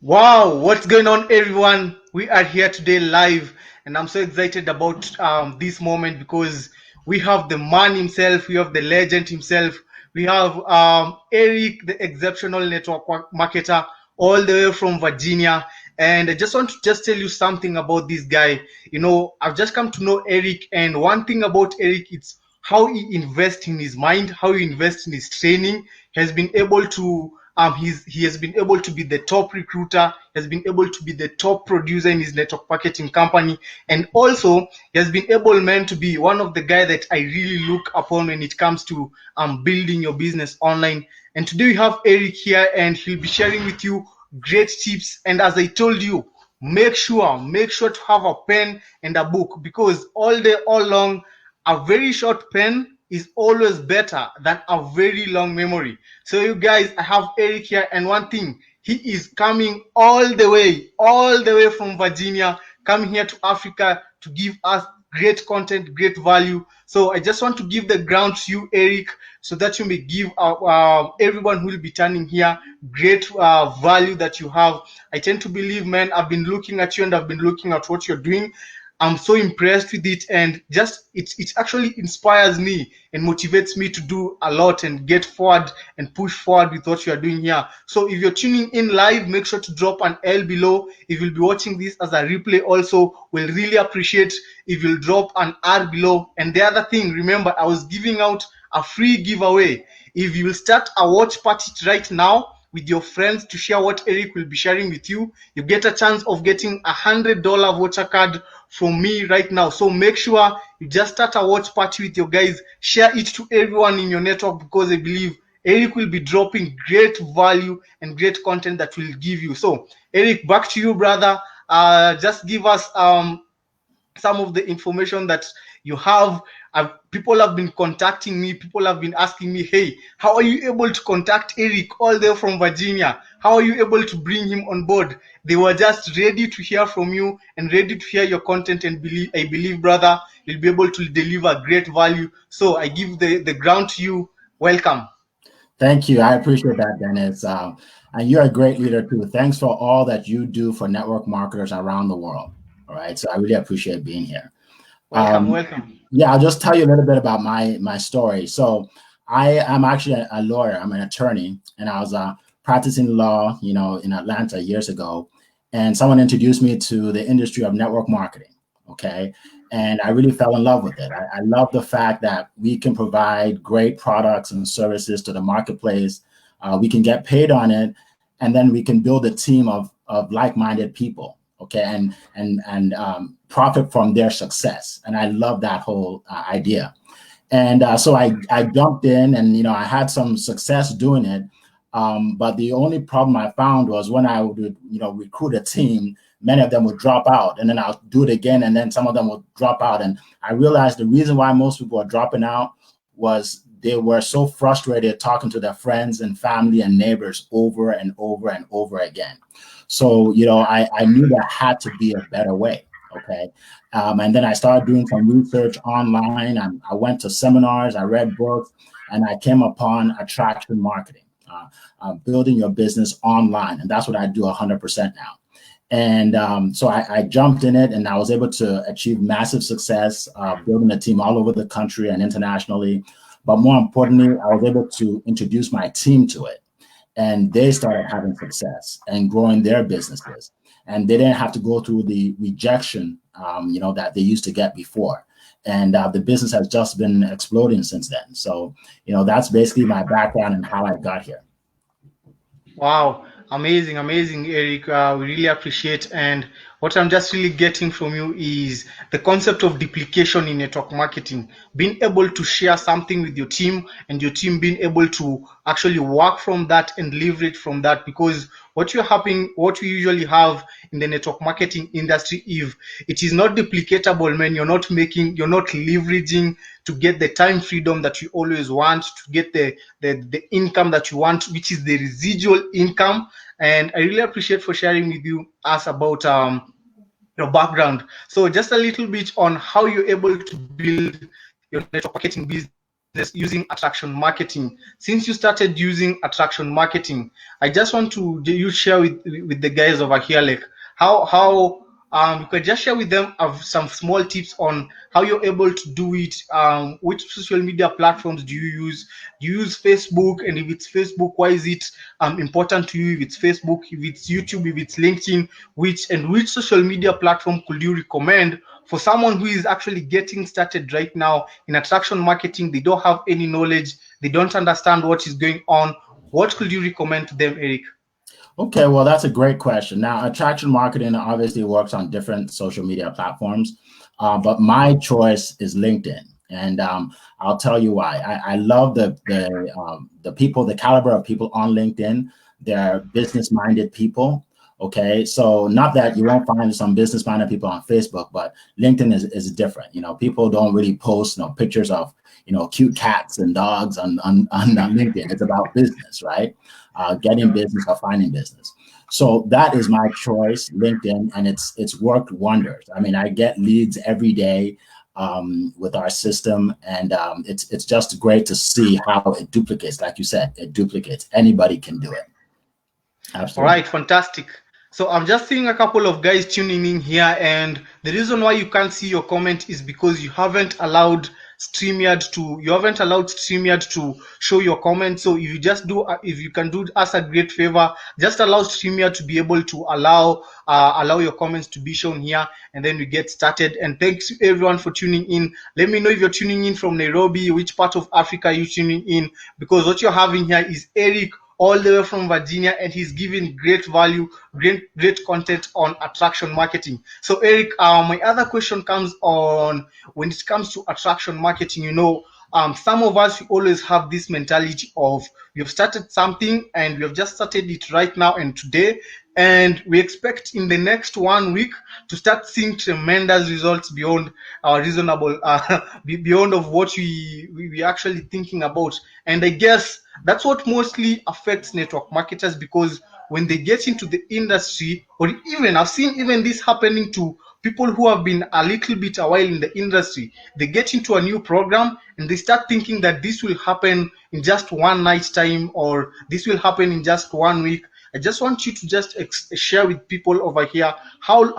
Wow, what's going on, everyone? We are here today live, and I'm so excited about this moment because we have the man himself, we have the legend himself, we have Eric, the exceptional network marketer, all the way from Virginia. And I just want to just tell you something about this guy. I've just come to know Eric, and one thing about Eric, it's how he invests in his mind, how he invests in his training, has been able to he has been able to be the top recruiter, has been able to be the top producer in his network marketing company, and also he has been able, man, to be one of the guys that I really look upon when it comes to building your business online. And today we have Eric here, and he'll be sharing with you great tips. And as I told you, make sure to have a pen and a book, because all day all long a very short pen is always better than a very long memory. So you guys, I have Eric here, and one thing, he is coming all the way from Virginia, coming here to Africa to give us great content, great value. So I just want to give the ground to you, Eric, so that you may give everyone who will be turning here great value that you have. I tend to believe, man, I've been looking at you and I've been looking at what you're doing. I'm so impressed with it, and just it actually inspires me and motivates me to do a lot and get forward and push forward with what you are doing here. So if you're tuning in live, make sure to drop an L below. If you'll be watching this as a replay, also, we'll really appreciate if you'll drop an R below. And the other thing, remember, I was giving out a free giveaway. If you will start a watch party right now with your friends to share what Eric will be sharing with you, you get a chance of getting $100 voucher card from me right now. So make sure you just start a watch party with your guys, share it to everyone in your network, because I believe Eric will be dropping great value and great content that will give you. So Eric, back to you, brother. Just give us some of the information that you have. People have been contacting me. People have been asking me, hey, how are you able to contact Eric all the way from Virginia? How are you able to bring him on board? They were just ready to hear from you and ready to hear your content. And I believe, brother, you'll be able to deliver great value. So I give the ground to you. Welcome. Thank you. I appreciate that, Dennis. And you're a great leader too. Thanks for all that you do for network marketers around the world. All right. So I really appreciate being here. Welcome. Yeah, I'll just tell you a little bit about my story. So I am actually a lawyer. I'm an attorney, and I was practicing law, in Atlanta years ago. And someone introduced me to the industry of network marketing. Okay. And I really fell in love with it. I love the fact that we can provide great products and services to the marketplace. We can get paid on it, and then we can build a team of like-minded people. Okay, and profit from their success. And I love that whole idea. And so I jumped in, and I had some success doing it. But the only problem I found was when I would recruit a team, many of them would drop out, and then I'll do it again, and then some of them would drop out. And I realized the reason why most people are dropping out was they were so frustrated talking to their friends and family and neighbors over and over and over again. So, I knew there had to be a better way. Okay. And then I started doing some research online. I went to seminars, I read books, and I came upon attraction marketing, building your business online. And that's what I do 100% now. And so I jumped in it, and I was able to achieve massive success, building a team all over the country and internationally. But more importantly, I was able to introduce my team to it. And they started having success and growing their businesses. And they didn't have to go through the rejection, that they used to get before. And the business has just been exploding since then. So, that's basically my background and how I got here. Wow, amazing, Eric. We really appreciate. And what I'm just really getting from you is the concept of duplication in network marketing, being able to share something with your team, and your team being able to actually work from that and leverage from that. Because what we usually have in the network marketing industry, if it is not duplicatable, man, you're not leveraging to get the time freedom that you always want, to get the income that you want, which is the residual income. And I really appreciate for sharing with us about your background. So just a little bit on how you're able to build your network marketing business. using attraction marketing. Since you started using attraction marketing, I just want to you share with the guys over here, like how you could just share with them of some small tips on how you're able to do it. Which social media platforms do you use? Do you use Facebook? And if it's Facebook, why is it important to you? If it's Facebook, if it's YouTube, if it's LinkedIn, which social media platform could you recommend for someone who is actually getting started right now in attraction marketing? They don't have any knowledge, they don't understand what is going on. What could you recommend to them, Eric? Okay, well, that's a great question. Now, attraction marketing obviously works on different social media platforms, but my choice is LinkedIn, and I'll tell you why. I love the people, the caliber of people on LinkedIn. They're business-minded people. Okay, so not that you won't find some business-minded people on Facebook, but LinkedIn is different. You know, people don't really post pictures of cute cats and dogs on LinkedIn. It's about business, right? Getting business or finding business. So that is my choice, LinkedIn, and it's worked wonders. I mean, I get leads every day with our system, and it's just great to see how it duplicates. Like you said, it duplicates. Anybody can do it. All Absolutely. right, fantastic. So I'm just seeing a couple of guys tuning in here, and the reason why you can't see your comment is because you haven't allowed StreamYard to show your comment. So if you just do, if you can do us a great favor, just allow StreamYard to be able to allow your comments to be shown here, and then we get started. And thanks to everyone for tuning in. Let me know if you're tuning in from Nairobi, which part of Africa are you tuning in, because what you're having here is Eric all the way from Virginia, and he's giving great value, great content on attraction marketing. So, Eric, my other question comes on when it comes to attraction marketing. Some of us, we always have this mentality of we have started something and we have just started it right now and today, and we expect in the next 1 week to start seeing tremendous results beyond our reasonable beyond of what we actually thinking about. And I guess that's what mostly affects network marketers, because when they get into the industry, or even I've seen even this happening to people who have been a little bit a while in the industry, they get into a new program and they start thinking that this will happen in just one night's time, or this will happen in just 1 week. I just want you to just share with people over here how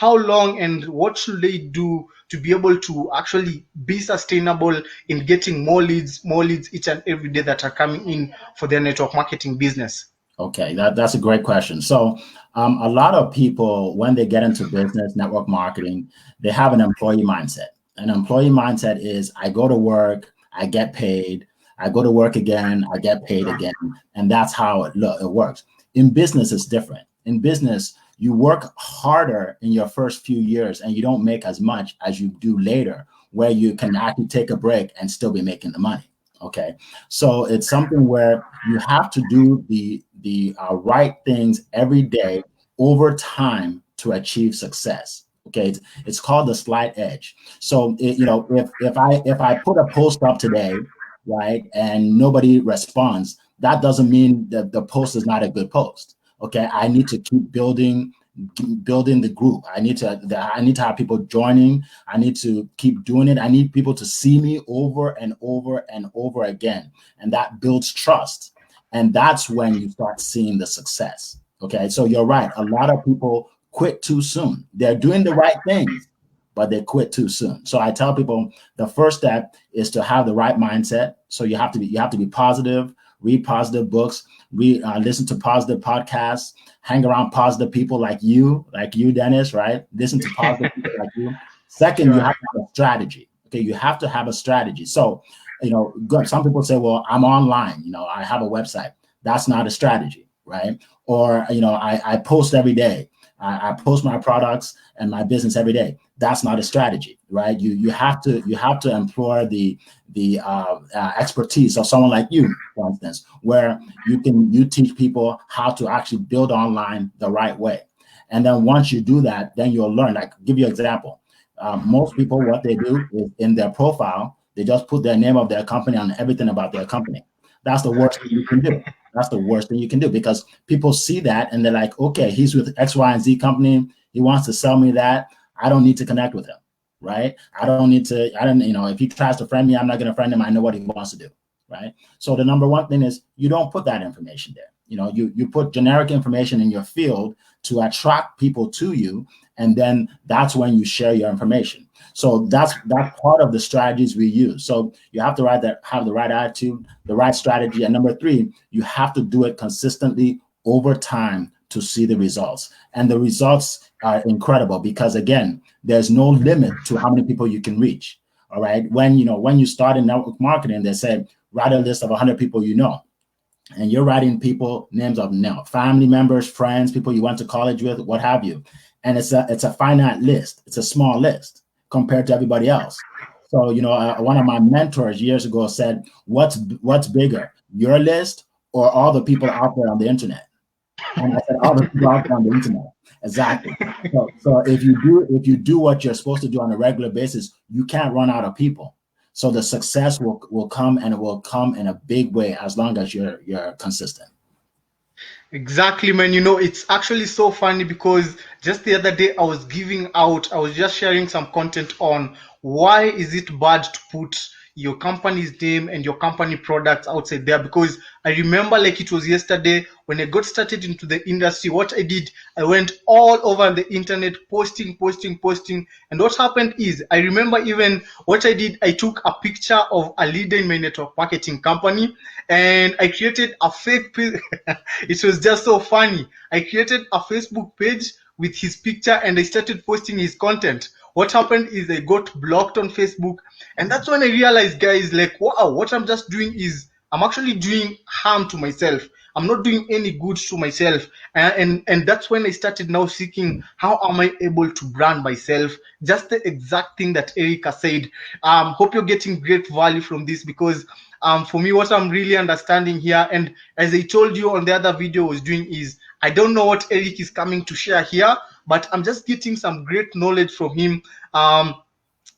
long and what should they do to be able to actually be sustainable in getting more leads each and every day that are coming in for their network marketing business. Okay, that's a great question. So, a lot of people, when they get into business, network marketing, they have an employee mindset. An employee mindset is I go to work, I get paid, I go to work again, I get paid again. And that's how it works. In business, it's different. In business, you work harder in your first few years and you don't make as much as you do later, where you can actually take a break and still be making the money. Okay, so it's something where you have to do the right things every day over time to achieve success. Okay, it's called the slight edge. So if I put a post up today, right, and nobody responds, that doesn't mean that the post is not a good post. Okay, I need to keep building the group. I need to have people joining. I need to keep doing it. I need people to see me over and over and over again. And that builds trust. And that's when you start seeing the success. Okay. So you're right. A lot of people quit too soon. They're doing the right things, but they quit too soon. So I tell people the first step is to have the right mindset. So you have to be positive, read positive books, listen to positive podcasts, hang around positive people like you, Dennis, right? Listen to positive people like you. Second, you have to have a strategy. Okay, you have to have a strategy. So, some people say, well, I'm online, I have a website. That's not a strategy, right? Or, I post every day. I post my products and my business every day. That's not a strategy, right? You have to employ the expertise of someone like you, for instance, where you teach people how to actually build online the right way. And then once you do that, then you'll learn. Like, give you an example. Most people, what they do is in their profile, they just put their name of their company and everything about their company. That's the worst thing you can do. That's the worst thing you can do, because people see that and they're like, okay, he's with X, Y, and Z company. He wants to sell me that. I don't need to connect with him, right? I don't need to, I don't, if he tries to friend me, I'm not going to friend him. I know what he wants to do, right? So the number one thing is you don't put that information there. You put generic information in your field to attract people to you, and then that's when you share your information. So that's part of the strategies we use. So you have to have the right attitude, the right strategy, and number three, you have to do it consistently over time to see the results. And the results are incredible because, again, there's no limit to how many people you can reach. All right. When you start in network marketing, they say write a list of 100 people you know. And you're writing people names of family members, friends, people you went to college with, what have you. And it's a finite list. It's a small list compared to everybody else. So, one of my mentors years ago said, what's bigger, your list or all the people out there on the internet? And I said, all the people out there on the internet. Exactly. So if you do what you're supposed to do on a regular basis, you can't run out of people. So the success will come, and it will come in a big way as long as you're consistent. Exactly, man. It's actually so funny because just the other day I was just sharing some content on why is it bad to put your company's name and your company products outside there. Because I remember like it was yesterday when I got started into the industry, what I did, I went all over the internet posting. And what happened is, I remember even what I did, I took a picture of a leader in my network marketing company and I created a fake page. It was just so funny. I created a Facebook page with his picture and I started posting his content. What happened is I got blocked on Facebook, and that's when I realized, guys, like, wow, what I'm just doing is I'm actually doing harm to myself. I'm not doing any good to myself. And that's when I started now seeking how am I able to brand myself. Just the exact thing that Erica said. Hope you're getting great value from this because for me, what I'm really understanding here, and as I told you on the other video I was doing, is I don't know what Eric is coming to share here, but I'm just getting some great knowledge from him.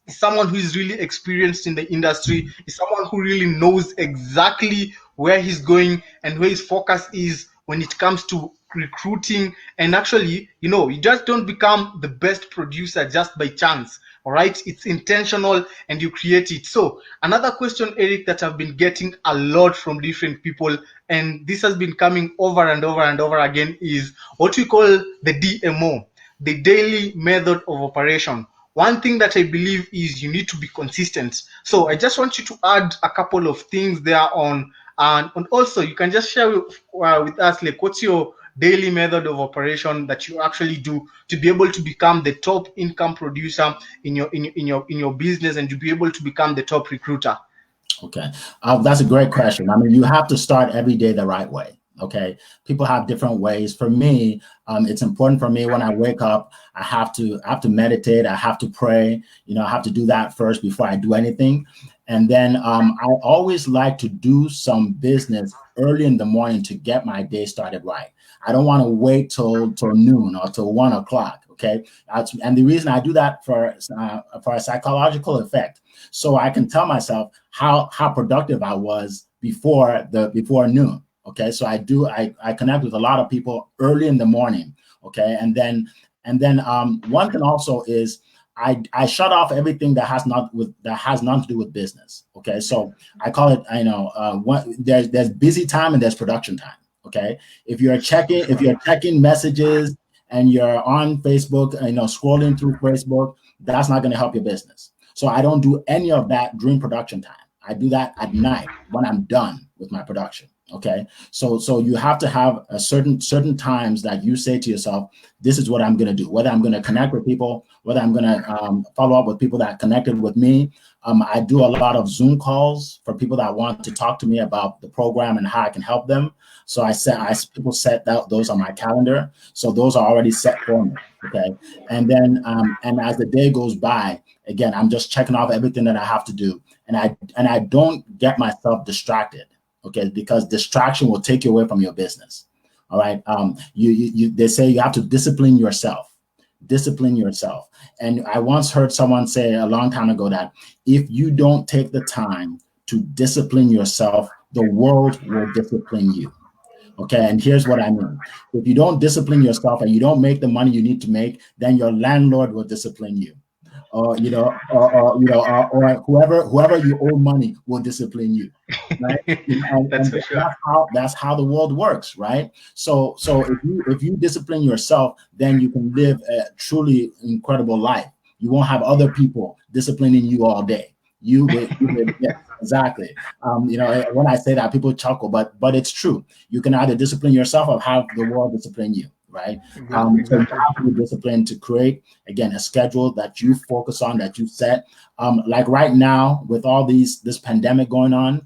Someone who is really experienced in the industry, is someone who really knows exactly where he's going and where his focus is when it comes to recruiting. And actually, you just don't become the best producer just by chance. All right, it's intentional and you create it. So another question, Eric, that I've been getting a lot from different people, and this has been coming over and over and over again, is what we call the DMO, the daily method of operation. One thing that I believe is you need to be consistent. So I just want you to add a couple of things there on, and also you can just share with us, like, what's your daily method of operation that you actually do to be able to become the top income producer in your business, and to be able to become the top recruiter. Okay, that's a great question. I mean, you have to start every day the right way. Okay, people have different ways. For me, it's important for me when I wake up, I have to meditate, I have to pray. I have to do that first before I do anything. And then I always like to do some business early in the morning to get my day started right. I don't want to wait till noon or till 1 o'clock. Okay, and the reason I do that for a psychological effect, so I can tell myself how productive I was before noon. Okay, so I connect with a lot of people early in the morning. Okay, and then one thing also is I shut off everything that has nothing to do with business. Okay, so I call it there's busy time and there's production time. Okay, if you're checking messages and you're on Facebook, scrolling through Facebook, that's not going to help your business. So I don't do any of that during production time. I do that at night when I'm done with my production. Okay, so you have to have a certain times that you say to yourself, this is what I'm going to do. Whether I'm going to connect with people, whether I'm going to follow up with people that connected with me. I do a lot of Zoom calls for people that want to talk to me about the program and how I can help them. So people set those on my calendar. So those are already set for me. Okay, and then and as the day goes by, again, I'm just checking off everything that I have to do, and I don't get myself distracted. Okay, because distraction will take you away from your business. All right. They say you have to discipline yourself. And I once heard someone say a long time ago that if you don't take the time to discipline yourself, the world will discipline you. Okay, and here's what I mean. If you don't discipline yourself and you don't make the money you need to make, then your landlord will discipline you. or or whoever you owe money will discipline you, right? That's And for sure. that's how the world works, right? So if you discipline yourself, then you can live a truly incredible life. You won't have other people disciplining you all day. Yeah, exactly. When I say that, people chuckle, but it's true. You can either discipline yourself or have the world discipline you, right? So you Exactly. have to be disciplined to create, again, a schedule that you focus on, that you set. Like right now, with all this pandemic going on,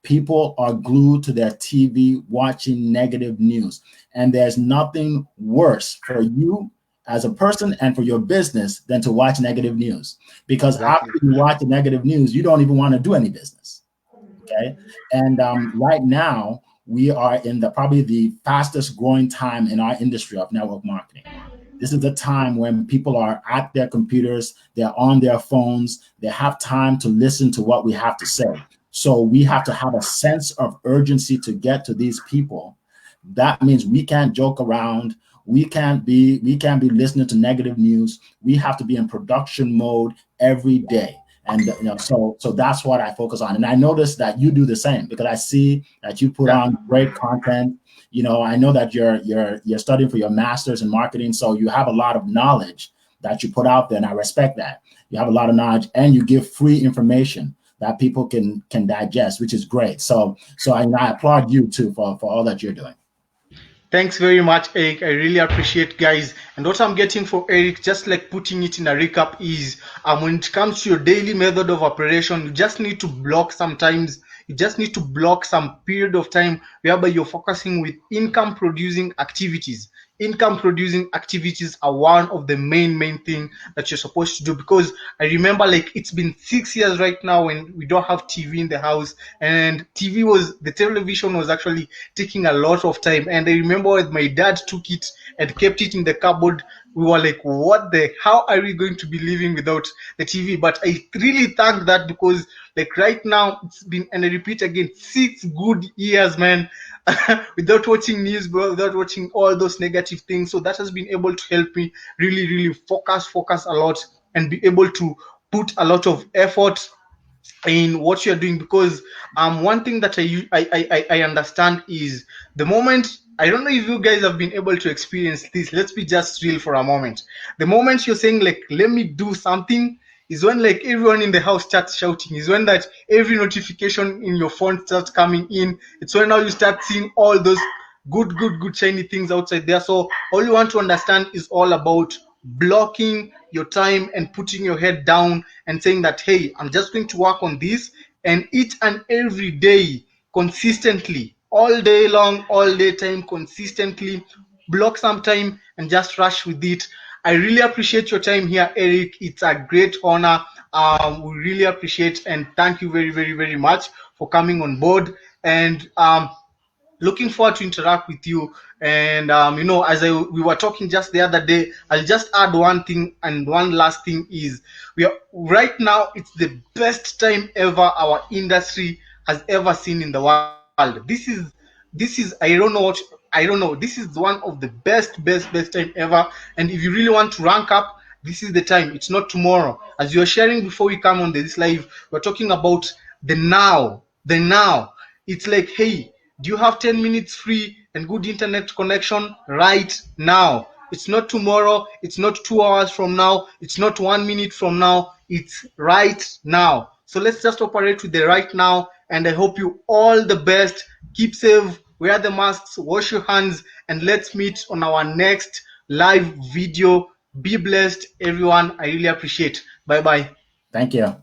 people are glued to their TV watching negative news. And there's nothing worse for you as a person and for your business than to watch negative news. Because Exactly. after you watch the negative news, you don't even want to do any business. Okay. And right now, we are in probably the fastest growing time in our industry of network marketing. This is the time when people are at their computers, they're on their phones, they have time to listen to what we have to say. So we have to have a sense of urgency to get to these people. That means we can't joke around. We can't be listening to negative news. We have to be in production mode every day. And so that's what I focus on. And I notice that you do the same, because I see that you put Yeah. on great content. I know that you're studying for your master's in marketing, so you have a lot of knowledge that you put out there, and I respect that. You have a lot of knowledge, and you give free information that people can digest, which is great. So I applaud you too for all that you're doing. Thanks very much, Eric. I really appreciate, guys. And what I'm getting for Eric, just like putting it in a recap, is when it comes to your daily method of operation, you just need to block sometimes. You just need to block some period of time whereby you're focusing with income producing activities. Income producing activities are one of the main thing that you're supposed to do, because I remember, like, it's been 6 years right now when we don't have TV in the house, and the television was actually taking a lot of time. And I remember when my dad took it and kept it in the cupboard, we were like, what the how are we going to be living without the TV? But I really thank that, because like right now it's been, and I repeat again, 6 good years, man, without watching news, bro, without watching all those negative things. So that has been able to help me really focus a lot, and be able to put a lot of effort in what you're doing. Because one thing that I understand is, the moment, I don't know if you guys have been able to experience this, let's be just real for a moment. The moment you're saying, like, let me do something, is when, like, everyone in the house starts shouting, is when that every notification in your phone starts coming in. It's when now you start seeing all those good shiny things outside there. So all you want to understand is all about blocking your time and putting your head down and saying that, hey, I'm just going to work on this, and each and every day, consistently, all day long, all day time, consistently block some time and just rush with it. I really appreciate your time here, Eric. It's a great honor. We really appreciate and thank you very much for coming on board. And looking forward to interact with you. And as we were talking just the other day, I'll just add one thing, and one last thing is, we are right now, it's the best time ever our industry has ever seen in the world. This is I don't know, this is one of the best time ever. And if you really want to rank up, this is the time. It's not tomorrow. As you're sharing before we come on this live, we're talking about the now. It's like, hey, do you have 10 minutes free and good internet connection right now? It's not tomorrow, it's not 2 hours from now, it's not 1 minute from now, it's right now. So let's just operate with the right now. And I hope you all the best. Keep safe, wear the masks, wash your hands, and let's meet on our next live video. Be blessed, everyone. I really appreciate. Bye bye. Thank you.